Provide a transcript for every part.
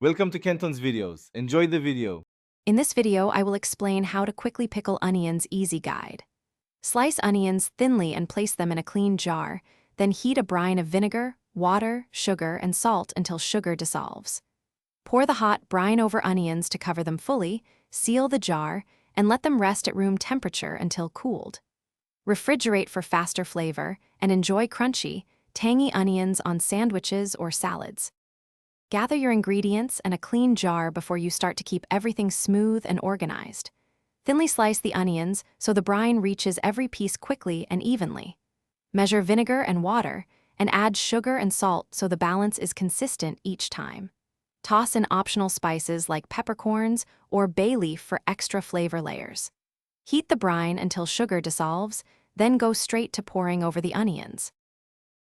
Welcome to Kenton's videos. Enjoy the video. In this video, I will explain how to quickly pickle onions easy guide. Slice onions thinly and place them in a clean jar, then heat a brine of vinegar, water, sugar, and salt until sugar dissolves. Pour the hot brine over onions to cover them fully, seal the jar, and let them rest at room temperature until cooled. Refrigerate for faster flavor and enjoy crunchy, tangy onions on sandwiches or salads. Gather your ingredients and a clean jar before you start to keep everything smooth and organized. Thinly slice the onions so the brine reaches every piece quickly and evenly. Measure vinegar and water, and add sugar and salt so the balance is consistent each time. Toss in optional spices like peppercorns or bay leaf for extra flavor layers. Heat the brine until sugar dissolves, then go straight to pouring over the onions.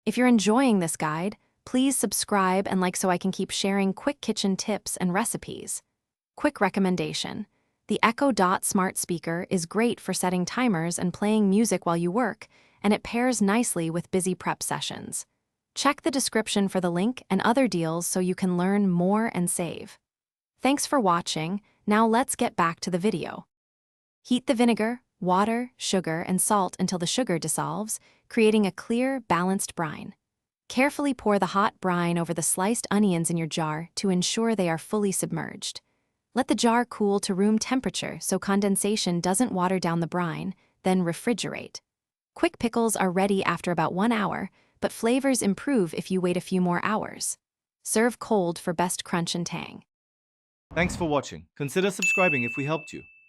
If you're enjoying this guide, please subscribe and like so I can keep sharing quick kitchen tips and recipes. Quick recommendation: the Echo Dot smart speaker is great for setting timers and playing music while you work, and it pairs nicely with busy prep sessions. Check the description for the link and other deals so you can learn more and save. Thanks for watching. Now let's get back to the video. Heat the vinegar, water, sugar, and salt until the sugar dissolves, creating a clear, balanced brine. Carefully pour the hot brine over the sliced onions in your jar to ensure they are fully submerged. Let the jar cool to room temperature so condensation doesn't water down the brine, then refrigerate. Quick pickles are ready after about 1 hour, but flavors improve if you wait a few more hours. Serve cold for best crunch and tang. Thanks for watching. Consider subscribing if we helped you.